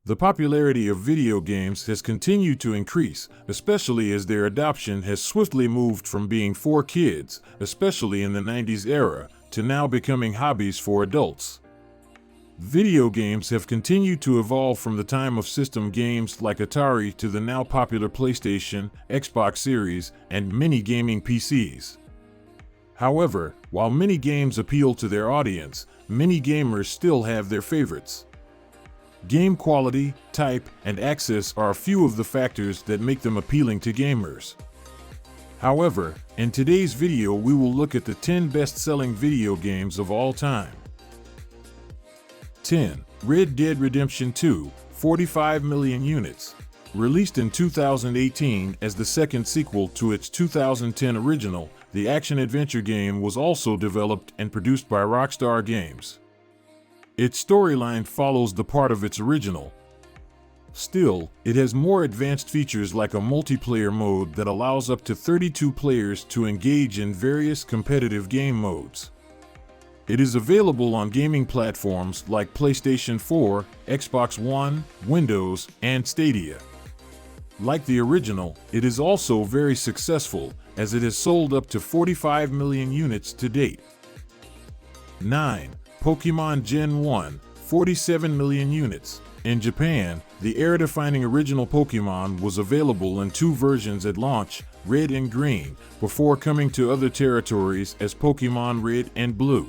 The popularity of video games has continued to increase, especially as their adoption has swiftly moved from being for kids, especially in the 90s era, to now becoming hobbies for adults. Video games have continued to evolve from the time of system games like Atari to the now popular PlayStation, Xbox Series, and many gaming PCs. However, while many games appeal to their audience, many gamers still have their favorites. Game quality, type, and access are a few of the factors that make them appealing to gamers. However, in today's video we will look at the 10 best-selling video games of all time. 10. Red Dead Redemption 2, 45 million units. Released in 2018 as the second sequel to its 2010 original, the action-adventure game was also developed and produced by Rockstar Games. Its storyline follows the part of its original. Still, it has more advanced features like a multiplayer mode that allows up to 32 players to engage in various competitive game modes. It is available on gaming platforms like PlayStation 4, Xbox One, Windows, and Stadia. Like the original, it is also very successful, as it has sold up to 45 million units to date. 9. Pokémon Gen 1, 47 million units. In Japan, the era-defining original Pokémon was available in two versions at launch, Red and Green, before coming to other territories as Pokémon Red and Blue.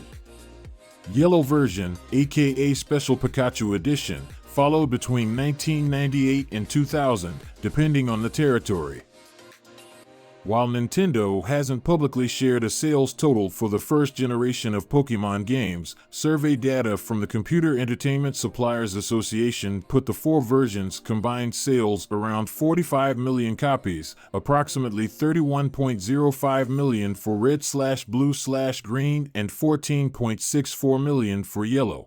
Yellow version, aka Special Pikachu Edition, followed between 1998 and 2000, depending on the territory. While Nintendo hasn't publicly shared a sales total for the first generation of Pokémon games, survey data from the Computer Entertainment Suppliers Association put the four versions' combined sales around 45 million copies, approximately 31.05 million for Red/Blue/Green and 14.64 million for Yellow.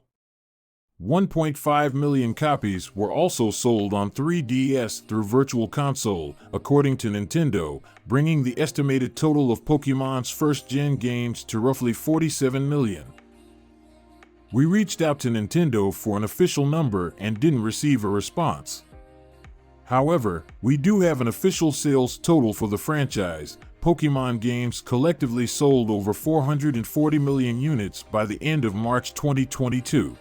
1.5 million copies were also sold on 3DS through Virtual Console, according to Nintendo, bringing the estimated total of Pokémon's first-gen games to roughly 47 million. We reached out to Nintendo for an official number and didn't receive a response. However, we do have an official sales total for the franchise. Pokémon games collectively sold over 440 million units by the end of March 2022.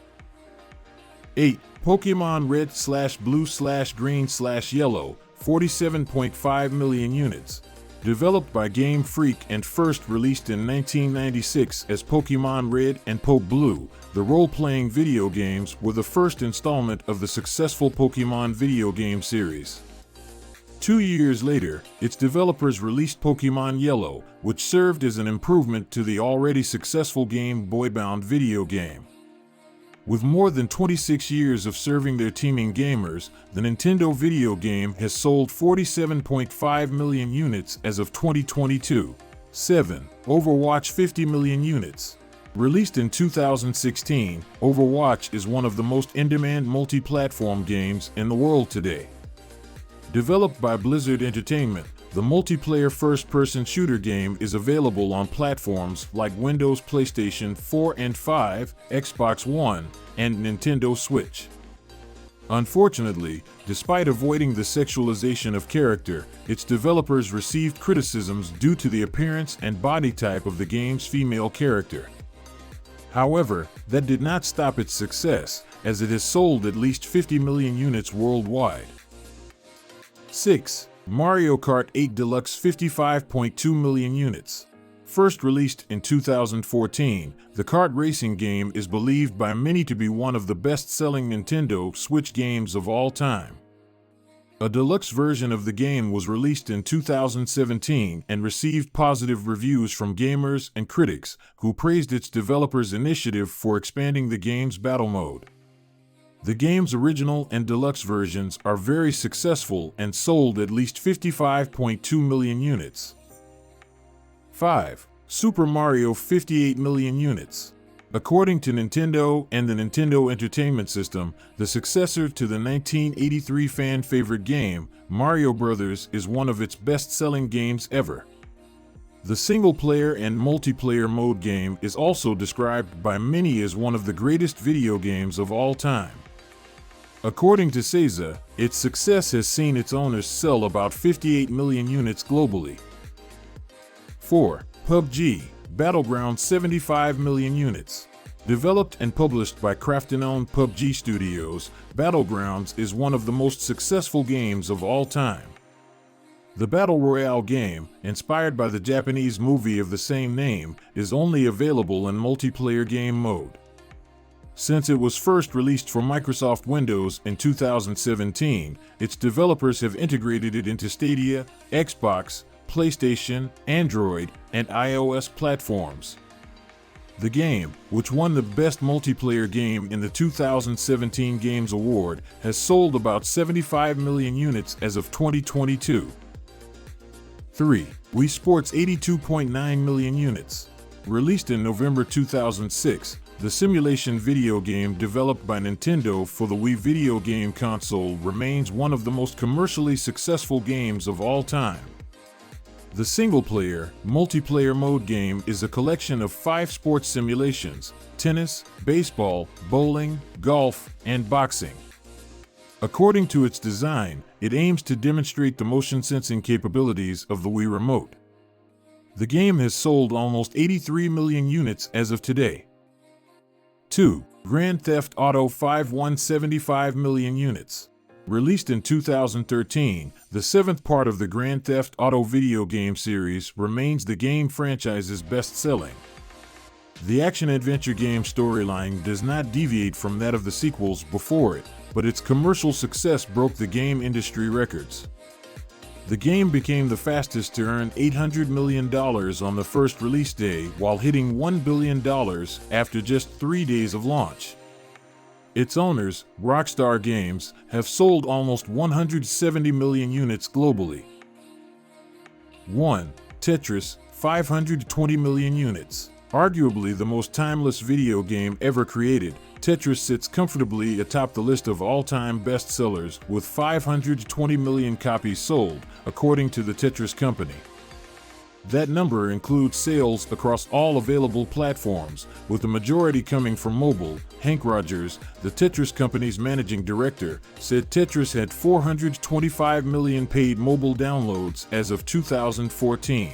8. Pokémon Red/Blue/Green/Yellow, 47.5 million units. Developed by Game Freak and first released in 1996 as Pokémon Red and Po Blue, the role-playing video games were the first installment of the successful Pokémon video game series. 2 years later, its developers released Pokémon Yellow, which served as an improvement to the already successful Game Boy-bound video game. With more than 26 years of serving their teeming gamers, the Nintendo video game has sold 47.5 million units as of 2022. 7. Overwatch 50 million units. Released in 2016, Overwatch is one of the most in-demand multi-platform games in the world today. Developed by Blizzard Entertainment, the multiplayer first-person shooter game is available on platforms like Windows, PlayStation 4 and 5, Xbox One, and Nintendo Switch. Unfortunately, despite avoiding the sexualization of character, its developers received criticisms due to the appearance and body type of the game's female character. However, that did not stop its success, as it has sold at least 50 million units worldwide. 6. Mario Kart 8 Deluxe 55.2 million units. First released in 2014, the kart racing game is believed by many to be one of the best-selling Nintendo Switch games of all time. A deluxe version of the game was released in 2017 and received positive reviews from gamers and critics, who praised its developers' initiative for expanding the game's battle mode. The game's original and deluxe versions are very successful and sold at least 55.2 million units. 5. Super Mario 58 million units. According to Nintendo and the Nintendo Entertainment System, the successor to the 1983 fan-favorite game, Mario Bros. Is one of its best-selling games ever. The single-player and multiplayer mode game is also described by many as one of the greatest video games of all time. According to Seiza, its success has seen its owners sell about 58 million units globally. 4. PUBG, Battlegrounds 75 million units. Developed and published by Krafton-owned PUBG Studios, Battlegrounds is one of the most successful games of all time. The Battle Royale game, inspired by the Japanese movie of the same name, is only available in multiplayer game mode. Since it was first released for Microsoft Windows in 2017, its developers have integrated it into Stadia, Xbox, PlayStation, Android, and iOS platforms. The game, which won the Best Multiplayer Game in the 2017 Games Award, has sold about 75 million units as of 2022. 3. Wii Sports 82.9 million units. Released in November 2006, the simulation video game developed by Nintendo for the Wii video game console remains one of the most commercially successful games of all time. The single-player, multiplayer mode game is a collection of 5 sports simulations: tennis, baseball, bowling, golf, and boxing. According to its design, it aims to demonstrate the motion sensing capabilities of the Wii Remote. The game has sold almost 83 million units as of today. 2. Grand Theft Auto V 175 million units. Released in 2013, the 7th part of the Grand Theft Auto video game series remains the game franchise's best-selling. The action-adventure game storyline does not deviate from that of the sequels before it, but its commercial success broke the game industry records. The game became the fastest to earn $800 million on the first release day while hitting $1 billion after just 3 days of launch. Its owners, Rockstar Games, have sold almost 170 million units globally. 1. Tetris, 520 million units. Arguably the most timeless video game ever created, Tetris sits comfortably atop the list of all-time bestsellers with 520 million copies sold, according to the Tetris Company. That number includes sales across all available platforms, with the majority coming from mobile. Hank Rogers, the Tetris Company's managing director, said Tetris had 425 million paid mobile downloads as of 2014.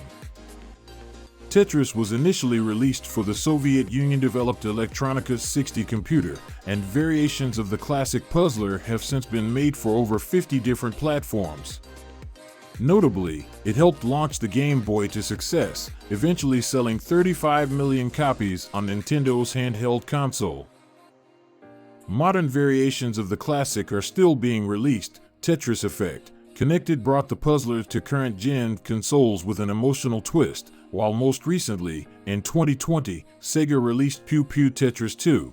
Tetris was initially released for the Soviet Union-developed Electronika 60 computer, and variations of the classic puzzler have since been made for over 50 different platforms. Notably, it helped launch the Game Boy to success, eventually selling 35 million copies on Nintendo's handheld console. Modern variations of the classic are still being released. Tetris Effect Connected brought the puzzler to current-gen consoles with an emotional twist, while most recently, in 2020, Sega released Pew Pew Tetris 2,